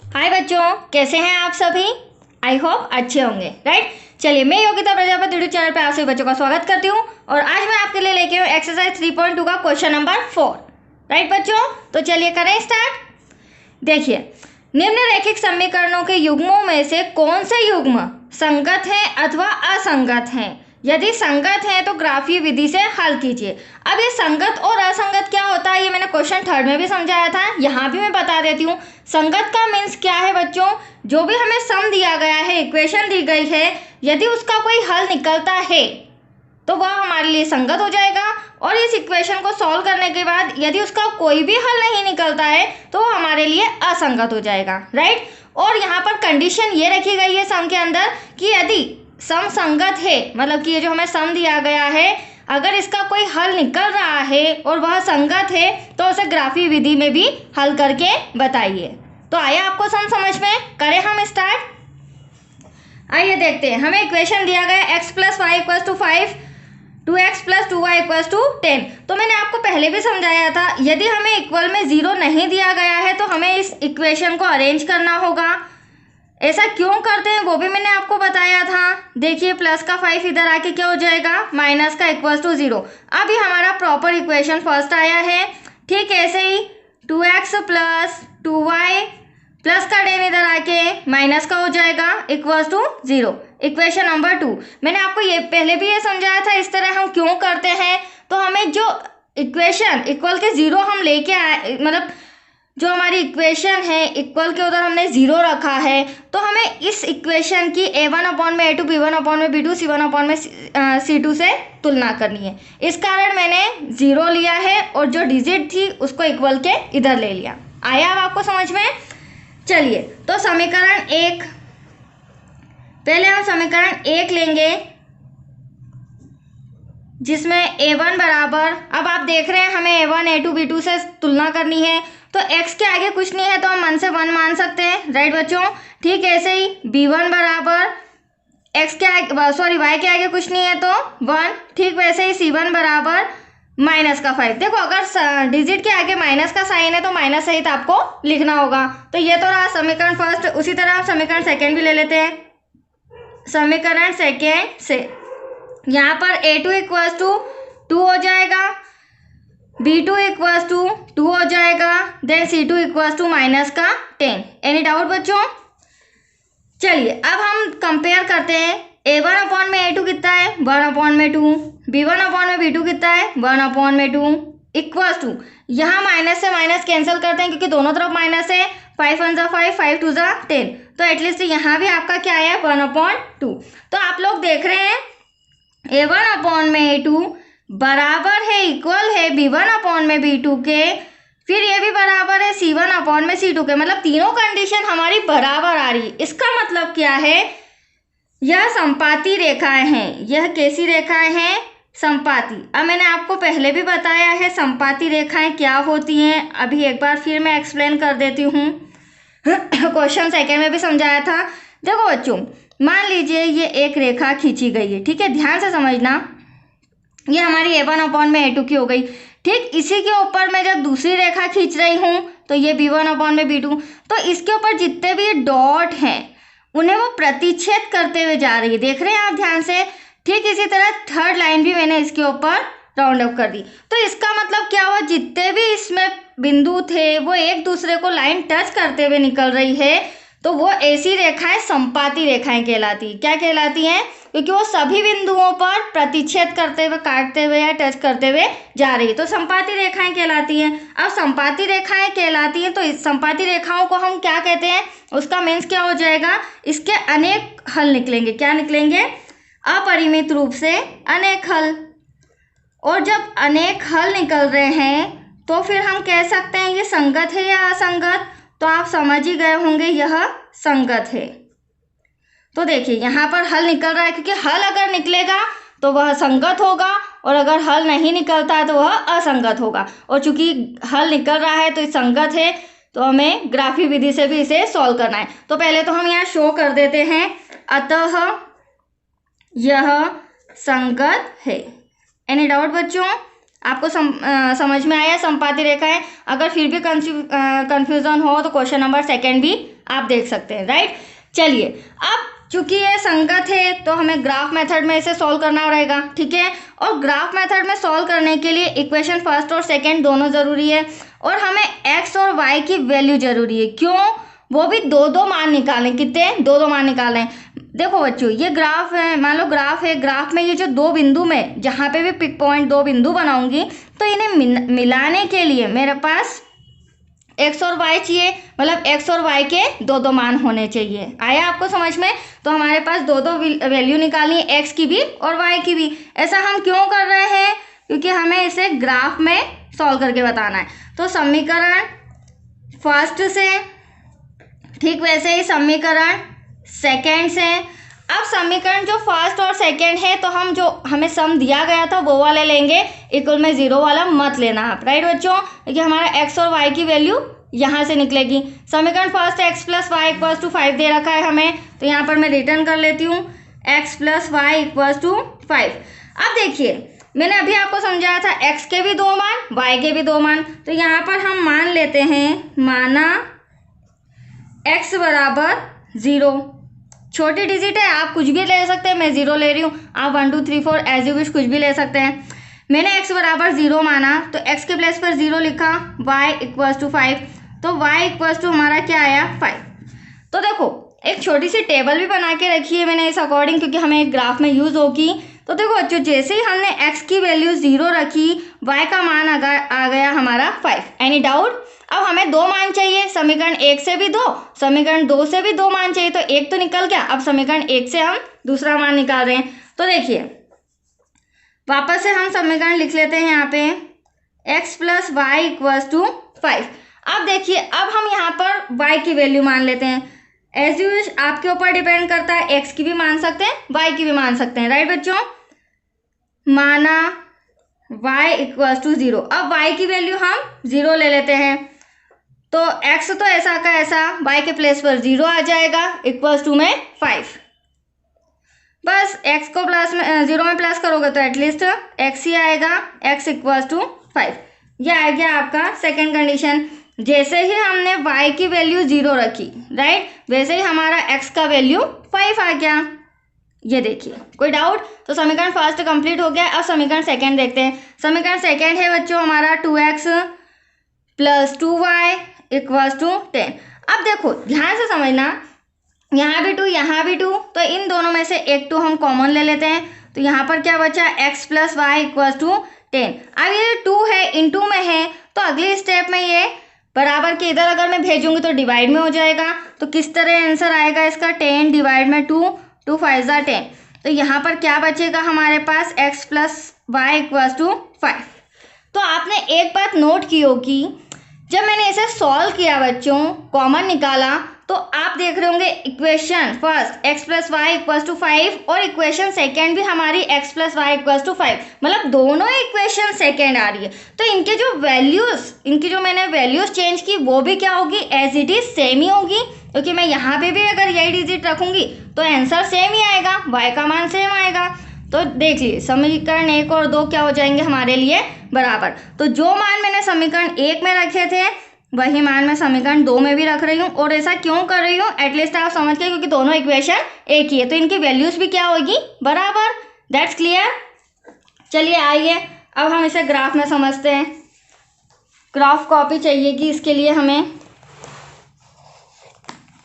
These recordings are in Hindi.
हाय बच्चों, कैसे हैं आप सभी। आई होप अच्छे होंगे, राइट। चलिए, मैं योगिता प्रजापति यूट्यूब चैनल पर आप सभी बच्चों का स्वागत करती हूँ और आज मैं आपके लिए लेके हूँ एक्सरसाइज 3.2 का क्वेश्चन नंबर 4, राइट बच्चों। तो चलिए करें स्टार्ट। देखिए, निम्नरेखिक समीकरणों के युग्मों में से कौन से युग्म संगत हैं अथवा असंगत हैं। यदि संगत है तो ग्राफीय विधि से हल कीजिए। अब ये संगत और असंगत क्या होता है, ये मैंने क्वेश्चन 3 में भी समझाया था, यहाँ भी मैं बता देती हूँ। संगत का मीन्स क्या है बच्चों, जो भी हमें सम दिया गया है, इक्वेशन दी गई है, यदि उसका कोई हल निकलता है तो वह हमारे लिए संगत हो जाएगा, और इस इक्वेशन को सॉल्व करने के बाद यदि उसका कोई भी हल नहीं निकलता है तो वो हमारे लिए असंगत हो जाएगा, राइट। और यहाँ पर कंडीशन ये रखी गई है सम के अंदर कि यदि सम संगत है, मतलब कि ये जो हमें सम दिया गया है, अगर इसका कोई हल निकल रहा है और वह संगत है तो उसे ग्राफीय विधि में भी हल करके बताइए। तो आया आपको सम समझ में, करें हम स्टार्ट। आइए देखते हैं, हमें इक्वेशन दिया गया x + y = 5, 2x + 2y = 10। तो मैंने आपको पहले भी समझाया था, यदि हमें इक्वल में 0 नहीं दिया गया है तो हमें इस इक्वेशन को अरेंज करना होगा। ऐसा क्यों करते हैं वो भी मैंने आपको बताया था। देखिए, प्लस का 5 इधर आके क्या हो जाएगा, माइनस का = 0। अब ये हमारा प्रॉपर इक्वेशन फर्स्ट आया है। ठीक ऐसे ही 2x + 2y प्लस का 10 इधर आके माइनस का हो जाएगा =0। इक्वेशन नंबर 2 मैंने आपको ये पहले भी ये समझाया था, इस तरह हम क्यों करते हैं। तो हमें जो इक्वेशन इक्वल के 0 हम लेके आए, मतलब जो हमारी इक्वेशन है इक्वल के उधर हमने 0 रखा है, तो हमें इस इक्वेशन की a1/a2 b1/b2 c1/c2 से तुलना करनी है। इस कारण मैंने 0 लिया है और जो डिजिट थी उसको इक्वल के इधर ले लिया। आया अब आपको समझ में। चलिए, तो समीकरण 1, पहले हम समीकरण 1 लेंगे जिसमें a1 बराबर, अब आप देख रहे हैं हमें a1 a2 b2 से तुलना करनी है, तो x के आगे कुछ नहीं है तो हम 1 से 1 मान सकते हैं, राइट बच्चों। ठीक ऐसे ही b1 बराबर x के आगे, सॉरी y के आगे कुछ नहीं है तो 1। ठीक वैसे ही c1 बराबर -5। देखो, अगर डिजिट के आगे माइनस का साइन है तो माइनस सहित आपको लिखना होगा। तो ये तो रहा समीकरण फर्स्ट। उसी तरह हम समीकरण सेकेंड भी ले लेते हैं। समीकरण सेकेंड से यहाँ पर a2 = 2 हो जाएगा, b2 = 2 हो जाएगा, देन c2 = -10। एनी डाउट बच्चों। चलिए, अब हम कंपेयर करते हैं। a1/a2 कितना है, 1/2। b1/b2 कितना है, 1/2 = यहाँ माइनस से माइनस कैंसिल करते हैं क्योंकि दोनों तरफ माइनस है। 5 1 = 5, 5 2 = 10। तो एटलीस्ट यहाँ भी आपका क्या है, 1/2। तो आप लोग देख रहे हैं a1/a2 बराबर है, इक्वल है b1/b2 के, फिर ये भी बराबर है c1/c2 के। मतलब तीनों कंडीशन हमारी बराबर आ रही। इसका मतलब क्या है, यह संपाती रेखाएं हैं। यह कैसी रेखाएं हैं, संपाती। अब मैंने आपको पहले भी बताया है संपाती रेखाएं क्या होती हैं, अभी एक बार फिर मैं एक्सप्लेन कर देती हूँ। क्वेश्चन सेकेंड में भी समझाया था। देखो बच्चों, मान लीजिए ये एक रेखा खींची गई है, ठीक है, ध्यान से समझना। ये हमारी a1/a2 की हो गई। ठीक इसी के ऊपर मैं जब दूसरी रेखा खींच रही हूँ तो ये b1/b2, तो इसके ऊपर जितने भी डॉट हैं उन्हें वो प्रतिच्छेद करते हुए जा रही है। देख रहे हैं आप ध्यान से। ठीक इसी तरह थर्ड लाइन भी मैंने इसके ऊपर राउंड अप कर दी। तो इसका मतलब क्या हुआ, जितने भी इसमें बिंदु थे वो एक दूसरे को लाइन टच करते हुए निकल रही है, तो वो ऐसी रेखाएं संपाती रेखाएं कहलाती। क्या कहलाती हैं, क्योंकि वो सभी बिंदुओं पर प्रतिच्छेद करते हुए, काटते हुए या टच करते हुए जा रही है, तो संपाती रेखाएं कहलाती हैं। अब संपाती रेखाएं कहलाती हैं तो इस संपाती रेखाओं को हम क्या कहते हैं, उसका मीन्स क्या हो जाएगा, इसके अनेक हल निकलेंगे। क्या निकलेंगे, अपरिमित रूप से अनेक हल। और जब अनेक हल निकल रहे हैं तो फिर हम कह सकते हैं ये संगत है या असंगत। तो आप समझ ही गए होंगे यह संगत है। तो देखिए, यहाँ पर हल निकल रहा है, क्योंकि हल अगर निकलेगा तो वह संगत होगा और अगर हल नहीं निकलता है तो वह असंगत होगा। और चूंकि हल निकल रहा है तो ये संगत है, तो हमें ग्राफीय विधि से भी इसे सॉल्व करना है। तो पहले तो हम यहाँ शो कर देते हैं, अतः यह संगत है। एनी डाउट बच्चों। आपको समझ में आया संपाती रेखाएं? अगर फिर भी कंफ्यूजन हो तो क्वेश्चन नंबर 2 भी आप देख सकते हैं, राइट। चलिए, अब चूंकि ये संगत है तो हमें ग्राफ मेथड में इसे सॉल्व करना रहेगा, ठीक है। और ग्राफ मेथड में सॉल्व करने के लिए इक्वेशन फर्स्ट और सेकंड दोनों जरूरी है, और हमें एक्स और वाई की वैल्यू जरूरी है। क्यों? वो भी दो दो मान निकालें। कितने? दो दो मान निकालें। देखो बच्चों, ये ग्राफ है, मान लो ग्राफ है, ग्राफ में ये जो दो बिंदु में जहाँ पे भी पिक पॉइंट दो बिंदु बनाऊंगी तो इन्हें मिलाने के लिए मेरे पास एक्स और वाई चाहिए, मतलब एक्स और वाई के दो दो मान होने चाहिए। आया आपको समझ में? तो हमारे पास दो दो वैल्यू निकालनी है, एक्स की भी और वाई की भी। ऐसा हम क्यों कर रहे हैं? क्योंकि हमें इसे ग्राफ में सॉल्व करके बताना है। तो समीकरण फर्स्ट से ठीक वैसे ही समीकरण सेकेंड से। अब समीकरण जो फर्स्ट और सेकेंड है तो हम जो हमें सम दिया गया था वो वाले लेंगे, इक्वल में 0 वाला मत लेना आप, राइट बच्चों। क्योंकि हमारा एक्स और वाई की वैल्यू यहाँ से निकलेगी। समीकरण first x plus y equals to 5 दे रखा है हमें, तो यहाँ पर मैं रिटर्न कर लेती हूँ x plus y equals to 5। अब देखिए, मैंने अभी आपको समझाया था एक्स के भी दो मान, वाई के भी दो मान। तो यहाँ पर हम मान लेते हैं, माना एक्स बराबर 0, छोटी डिजिट है, आप कुछ भी ले सकते हैं, मैं 0 ले रही हूँ, आप 1 2 3 4 एज यू विश कुछ भी ले सकते हैं। मैंने x बराबर 0 माना तो x के प्लेस पर 0 लिखा, y इक्वल्स टू 5, तो y इक्वल्स टू हमारा क्या आया 5। तो देखो, एक छोटी सी टेबल भी बना के रखी है मैंने इस अकॉर्डिंग, क्योंकि हमें एक ग्राफ में यूज होगी। तो देखो बच्चों, जैसे ही हमने x की वैल्यू 0 रखी, y का मान आ गया हमारा 5। Any doubt? अब हमें दो मान चाहिए, समीकरण 1 से भी दो, समीकरण 2 से भी दो मान चाहिए, तो एक तो निकल गया। अब समीकरण 1 से हम दूसरा मान निकाल रहे हैं। तो देखिए, वापस से हम समीकरण लिख लेते हैं यहाँ पे, x plus y equals to 5। अब देखिए, अब हम यहाँ पर y की वैल्यू मान लेते हैं। एज यू विश, आपके ऊपर डिपेंड करता है, x की भी मान सकते हैं, y की भी मान सकते हैं, राइट बच्चों। माना y इक्वल्स टू 0, अब y की वैल्यू हम 0 ले लेते हैं, तो x तो ऐसा का ऐसा y के प्लेस पर 0 आ जाएगा, इक्वल्स टू में 5। बस x को प्लस में 0 में प्लस करोगे तो एटलीस्ट x ही आएगा, x इक्वल्स टू 5। यह आ गया आपका सेकंड कंडीशन। जैसे ही हमने y की वैल्यू 0 रखी, राइट, वैसे ही हमारा x का वैल्यू 5 आ गया। ये देखिए, कोई डाउट? तो समीकरण फर्स्ट कंप्लीट हो गया। अब समीकरण सेकंड देखते हैं। समीकरण सेकंड है बच्चों हमारा 2x plus 2y equals to 10। अब देखो, ध्यान से समझना, यहाँ भी 2, यहाँ भी 2, तो इन दोनों में से एक 2 हम कॉमन ले लेते हैं। तो यहाँ पर क्या बचा, x plus y equals to 10। अब ये 2 है, इनटू में है, तो अगले स्टेप में ये बराबर के इधर अगर मैं भेजूंगी तो डिवाइड में हो जाएगा। तो किस तरह आंसर आएगा इसका, 10 डिवाइड में 2, 2 5 10। तो यहाँ पर क्या बचेगा हमारे पास, x plus y equals to 5। तो आपने एक बात नोट की होगी, जब मैंने इसे सॉल्व किया बच्चों, कॉमन निकाला, तो आप देख रहे होंगे equation first x plus y equals to 5 और इक्वेशन सेकेंड भी हमारी x plus y equals to 5, मतलब दोनों इक्वेशन सेकेंड आ रही है। तो इनके जो वैल्यूज, इनकी जो मैंने वैल्यूज चेंज की वो भी क्या होगी, एज इट इज सेम ही होगी, क्योंकि मैं यहाँ पे भी अगर यही डिजिट रखूंगी तो आंसर सेम ही आएगा, y का मान सेम आएगा। तो देख लीजिए, समीकरण 1 और 2 क्या हो जाएंगे हमारे लिए बराबर। तो जो मान मैंने समीकरण 1 में रखे थे वही मान मैं समीकरण 2 में भी रख रही हूँ। और ऐसा क्यों कर रही हूँ, एटलीस्ट आप समझ गए, क्योंकि दोनों इक्वेशन एक ही है, तो इनकी वैल्यूज भी क्या होगी बराबर। That's clear. चलिए आइए अब हम इसे ग्राफ में समझते हैं। ग्राफ कॉपी चाहिएगी इसके लिए हमें।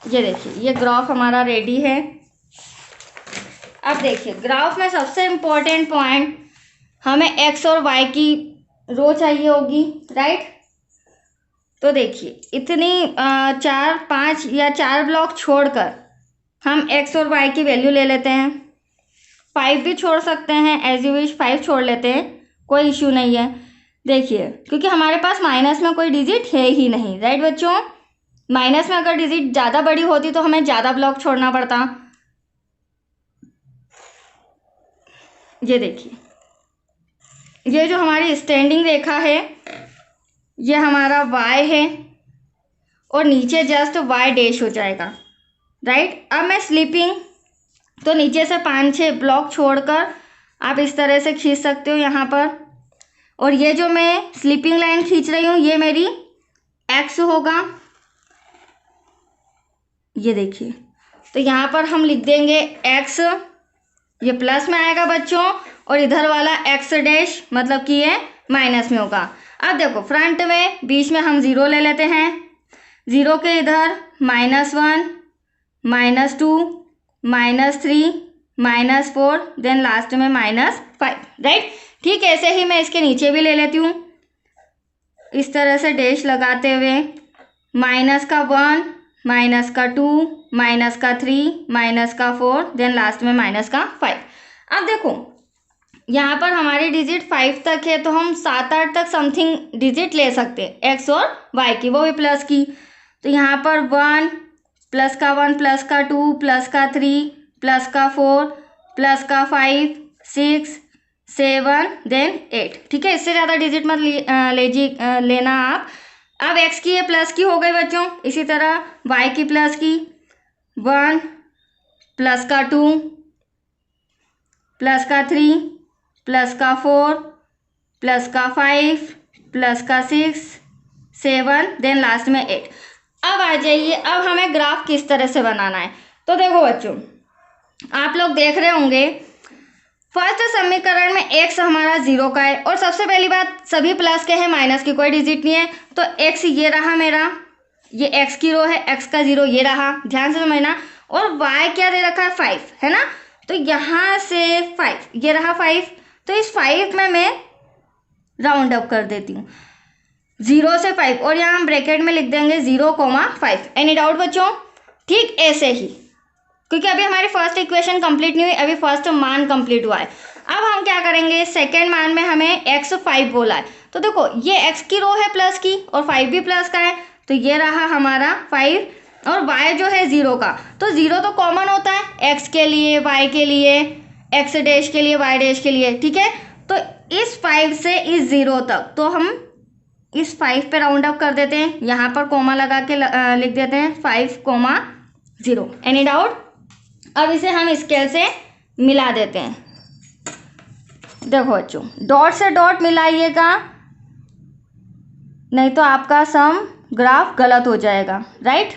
ये देखिए, ये ग्राफ हमारा रेडी है। अब देखिए, ग्राफ में सबसे इम्पोर्टेंट पॉइंट, हमें एक्स और वाई की रो चाहिए होगी, राइट। तो देखिए, इतनी 4 5 या 4 ब्लॉक छोड़कर हम एक्स और वाई की वैल्यू ले लेते हैं। 5 भी छोड़ सकते हैं, एज यू विश 5 छोड़ लेते हैं, कोई इश्यू नहीं है। देखिए, क्योंकि हमारे पास माइनस में कोई डिजिट है ही नहीं, राइट बच्चों। माइनस में अगर डिजिट ज़्यादा बड़ी होती तो हमें ज़्यादा ब्लॉक छोड़ना पड़ता। ये देखिए, ये जो हमारी स्टैंडिंग रेखा है ये हमारा y है और नीचे जस्ट y डैश हो जाएगा, राइट। अब मैं स्लीपिंग, तो नीचे से 5 6 ब्लॉक छोड़कर आप इस तरह से खींच सकते हो यहाँ पर, और ये जो मैं स्लीपिंग लाइन खींच रही हूँ ये मेरी x होगा, ये देखिए। तो यहाँ पर हम लिख देंगे x, ये प्लस में आएगा बच्चों, और इधर वाला x डैश मतलब कि ये माइनस में होगा। अब देखो फ्रंट में बीच में हम 0 ले लेते हैं, 0 के इधर -1, -2, -3, -4, देन लास्ट में -5, राइट। ठीक ऐसे ही मैं इसके नीचे भी ले लेती हूँ, इस तरह से डैश लगाते हुए, -1, -2, -3, -4, देन लास्ट में -5। अब देखो यहाँ पर हमारी डिजिट 5 तक है, तो हम 7-8 तक समथिंग डिजिट ले सकते हैं x और y की, वो भी प्लस की। तो यहाँ पर 1, +1, +2, +3, +4, +5, 6, 7, देन 8। ठीक है, इससे ज़्यादा डिजिट मत लेना आप। अब x की ये प्लस की हो गई बच्चों, इसी तरह y की प्लस की 1, +2, +3, +4, +5, +6, 7, देन लास्ट में 8। अब आ जाइए, अब हमें ग्राफ किस तरह से बनाना है। तो देखो बच्चों, आप लोग देख रहे होंगे फर्स्ट समीकरण में x हमारा 0 का है, और सबसे पहली बात सभी प्लस के हैं, माइनस की कोई डिजिट नहीं है। तो x ये रहा मेरा, ये x की रो है, x का 0 ये रहा, ध्यान से समझना। और y क्या दे रखा है 5, है ना। तो यहाँ से 5 ये रहा 5, तो इस 5 में मैं राउंड अप कर देती हूँ 0 से 5, और यहाँ हम ब्रैकेट में लिख देंगे 0,5। एनी डाउट बच्चों? ठीक ऐसे ही, क्योंकि अभी हमारी फर्स्ट इक्वेशन कंप्लीट नहीं हुई, अभी फर्स्ट मान कंप्लीट हुआ है। अब हम क्या करेंगे, सेकेंड मान में हमें x 5 बोला है, तो देखो ये x की रो है प्लस की, और 5 भी प्लस का है, तो ये रहा हमारा 5, और y जो है 0 का, तो 0 तो कॉमन होता है x के लिए, y के लिए, x डैश के लिए, y डैश के लिए। ठीक है, तो इस 5 से इस 0 तक, तो हम इस 5 पे राउंड अप कर देते हैं, यहाँ पर कोमा लगा के लिख देते हैं 5,0। Any doubt? अब इसे हम स्केल से मिला देते हैं। देखो बच्चों, डॉट से डॉट मिलाइएगा, नहीं तो आपका सम ग्राफ गलत हो जाएगा, राइट।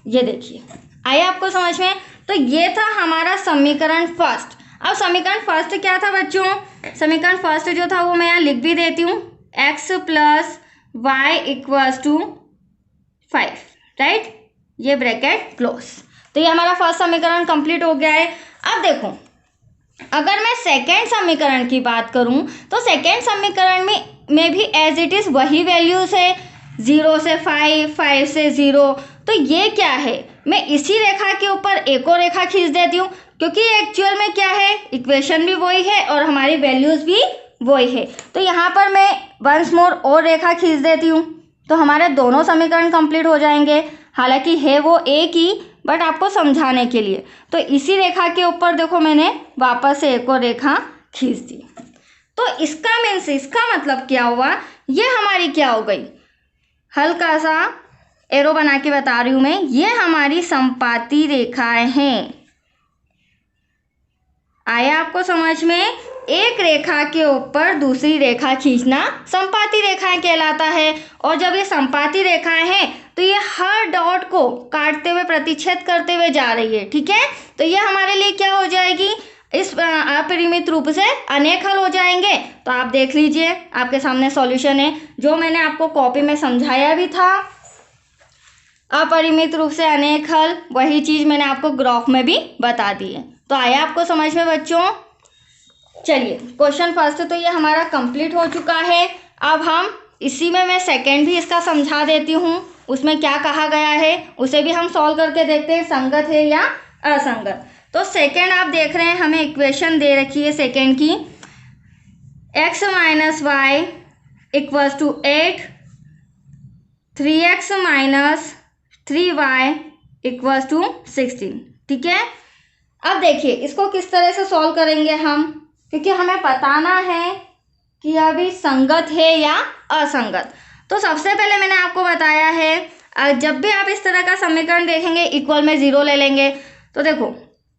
ये देखिए, आया आपको समझ में? तो ये था हमारा समीकरण फर्स्ट। अब समीकरण फर्स्ट क्या था बच्चों? समीकरण फर्स्ट जो था वो मैं यहाँ लिख भी देती हूँ, x + y = 5, राइट। ये ब्रैकेट क्लोज। तो ये हमारा फर्स्ट समीकरण कंप्लीट हो गया है। अब देखो, अगर मैं सेकेंड समीकरण की बात करूं, तो सेकेंड समीकरण में भी एज इट इज वही वैल्यूज है, 0 से 5, 5 से 0। तो ये क्या है, मैं इसी रेखा के ऊपर एक और रेखा खींच देती हूँ, क्योंकि एक्चुअल में क्या है, इक्वेशन भी वही है और हमारी वैल्यूज भी वही है। तो यहाँ पर मैं वंस मोर और रेखा खींच देती हूँ, तो हमारे दोनों समीकरण कंप्लीट हो जाएंगे। हालांकि है वो एक ही, बट आपको समझाने के लिए। तो इसी रेखा के ऊपर देखो मैंने वापस से एक और रेखा खींच दी। तो इसका मीन्स, इसका मतलब क्या हुआ, ये हमारी क्या हो गई, हल्का सा एरो बना के बता रही हूँ मैं, ये हमारी संपाती रेखाएं हैं। आया आपको समझ में? एक रेखा के ऊपर दूसरी रेखा खींचना संपाती रेखाएं कहलाता है। और जब ये संपाती रेखाएं हैं तो ये हर डॉट को काटते हुए, प्रतिच्छेद करते हुए जा रही है। ठीक है, तो ये हमारे लिए क्या हो जाएगी, इस अपरिमित रूप से अनेक हल हो जाएंगे। तो आप देख लीजिए, आपके सामने सॉल्यूशन है, जो मैंने आपको कॉपी में समझाया भी था, अपरिमित रूप से अनेक हल, वही चीज मैंने आपको ग्राफ में भी बता दी है। तो आया आपको समझ में बच्चों? चलिए, क्वेश्चन फर्स्ट तो ये हमारा कंप्लीट हो चुका है। अब हम इसी में मैं सेकंड भी इसका समझा देती हूँ, उसमें क्या कहा गया है उसे भी हम सॉल्व करके देखते हैं, संगत है या असंगत। तो सेकंड आप देख रहे हैं, हमें इक्वेशन दे रखी है सेकंड की, x - y = 8, 3x - 3y = 16। ठीक है, अब देखिए इसको किस तरह से सॉल्व करेंगे हम, क्योंकि हमें बताना है कि अभी संगत है या असंगत। तो सबसे पहले मैंने आपको बताया है, जब भी आप इस तरह का समीकरण देखेंगे इक्वल में 0 ले लेंगे। तो देखो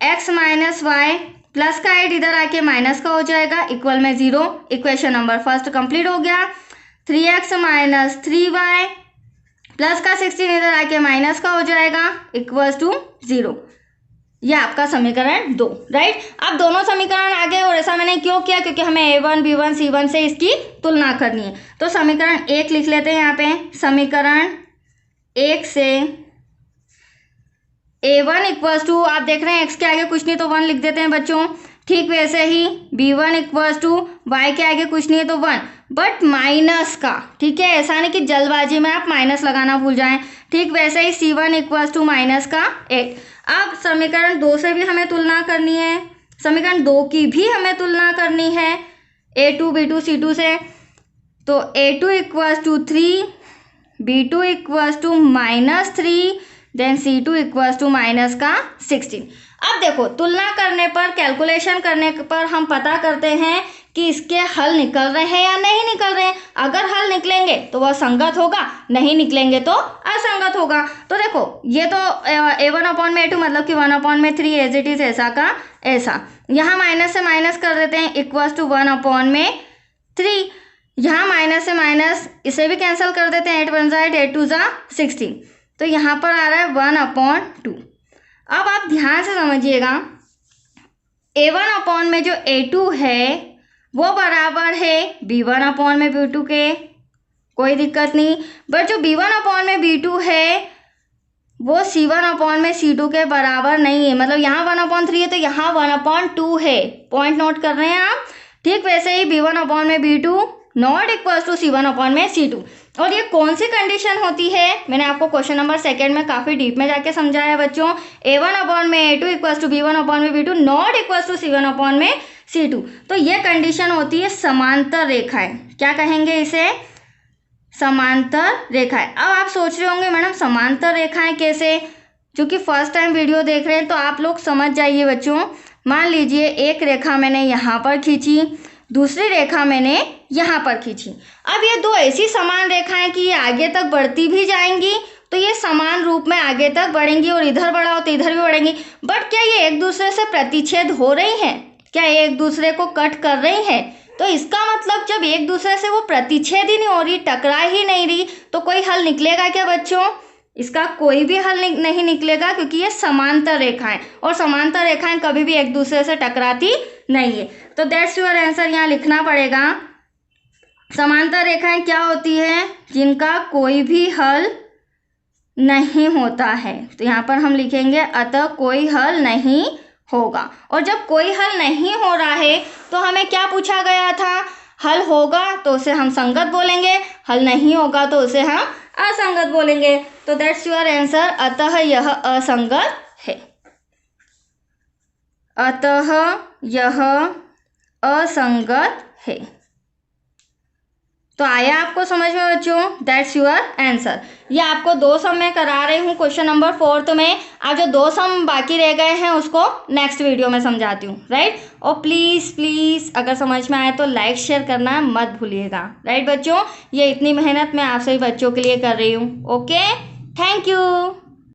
x माइनस वाई, प्लस का 8 इधर आके माइनस का हो जाएगा, इक्वल में 0। इक्वेशन नंबर फर्स्ट कंप्लीट हो गया। 3x माइनस 3y, प्लस का 16 इधर आके माइनस का हो जाएगा, इक्वल्स टू 0। ये आपका समीकरण 2, राइट। अब दोनों समीकरण आ गए, और ऐसा मैंने क्यों किया, क्योंकि हमें a1 b1 c1 से इसकी तुलना करनी है। तो समीकरण 1 लिख लेते हैं यहाँ पे। समीकरण 1 से a1 इक्वल्स टू, आप देख रहे हैं x के आगे कुछ नहीं तो 1 लिख देते हैं बच्चों। ठीक वैसे ही b1 इक्वल्स टू y के आगे कुछ नहीं है तो 1, बट माइनस का, ठीक है, ऐसा नहीं कि जल्दबाजी में आप माइनस लगाना भूल जाएं। ठीक वैसे ही c1 इक्वल्स टू माइनस का 8। अब समीकरण 2 से भी हमें तुलना करनी है, समीकरण 2 की भी हमें तुलना करनी है a2 b2 c2 से। तो a2 equals to 3, b2 equals to -3, then c2 equals to minus का 16। अब देखो, तुलना करने पर, कैलकुलेशन करने पर हम पता करते हैं कि इसके हल निकल रहे हैं या नहीं निकल रहे हैं। अगर हल निकलेंगे तो वह संगत होगा, नहीं निकलेंगे तो असंगत होगा। तो देखो, ये तो a1/a2 मतलब कि 1/3 एज इट इज, ऐसा का ऐसा। यहाँ माइनस से माइनस कर देते हैं, इक्वल्स टू 1/3। यहाँ माइनस से माइनस, इसे भी कैंसिल कर देते हैं, 8 1 8, 8 2 16। तो यहाँ पर आ रहा है 1/2। अब आप ध्यान से समझिएगा, a1 में जो a2 है वो बराबर है b1 b2 के, कोई दिक्कत नहीं। बट जो b1 में b2 है वो c1 c2 के बराबर नहीं है। मतलब यहाँ 1/3 है तो यहाँ 1/2 है। पॉइंट नोट कर रहे हैं आप। ठीक वैसे ही b1 b2 not equals to c1 c2। और ये कौन सी कंडीशन होती है, मैंने आपको क्वेश्चन नंबर 2 में काफ़ी डीप में जाके समझाया है बच्चों। a1 a2 equals to b1 b2 not equals to c1 c2। तो ये कंडीशन होती है समांतर रेखाएं। क्या कहेंगे इसे? समांतर रेखाएं। अब आप सोच रहे होंगे मैडम समांतर रेखाएं कैसे, क्योंकि फर्स्ट टाइम वीडियो देख रहे हैं तो आप लोग समझ जाइए बच्चों। मान लीजिए एक रेखा मैंने यहाँ पर खींची, दूसरी रेखा मैंने यहाँ पर खींची। अब ये दो ऐसी समान रेखाएं कि ये आगे तक बढ़ती भी जाएंगी, तो ये समान रूप में आगे तक बढ़ेंगी, और इधर बढ़ाओ तो इधर भी बढ़ेंगी। बट क्या ये एक दूसरे से प्रतिच्छेद हो रही हैं? क्या ये एक दूसरे को कट कर रही हैं? तो इसका मतलब जब एक दूसरे से वो प्रतिच्छेद ही नहीं हो रही, टकरा ही नहीं रही, तो कोई हल निकलेगा क्या बच्चों? इसका कोई भी हल नहीं निकलेगा, क्योंकि ये समांतर रेखाएं, और समांतर रेखाएं कभी भी एक दूसरे से टकराती नहीं है। तो दैट्स योर आंसर, यहाँ लिखना पड़ेगा। समांतर रेखाएं क्या होती है? जिनका कोई भी हल नहीं होता है। तो यहाँ पर हम लिखेंगे अतः कोई हल नहीं होगा। और जब कोई हल नहीं हो रहा है तो हमें क्या पूछा गया था? हल होगा तो उसे हम संगत बोलेंगे, हल नहीं होगा तो उसे हम असंगत बोलेंगे। तो दैट्स योर आंसर, अतः यह असंगत है। अतः यह असंगत है। तो आया आपको समझ में बच्चों? That's your answer. ये आपको 2 सम में करा रही हूँ क्वेश्चन नंबर 4 में। आज जो 2 सम बाकी रह गए हैं उसको नेक्स्ट वीडियो में समझाती हूँ, राइट। और प्लीज़ अगर समझ में आए तो लाइक शेयर करना मत भूलिएगा, राइट बच्चों। ये इतनी मेहनत मैं आप सभी बच्चों के लिए कर रही हूँ। Okay, thank you.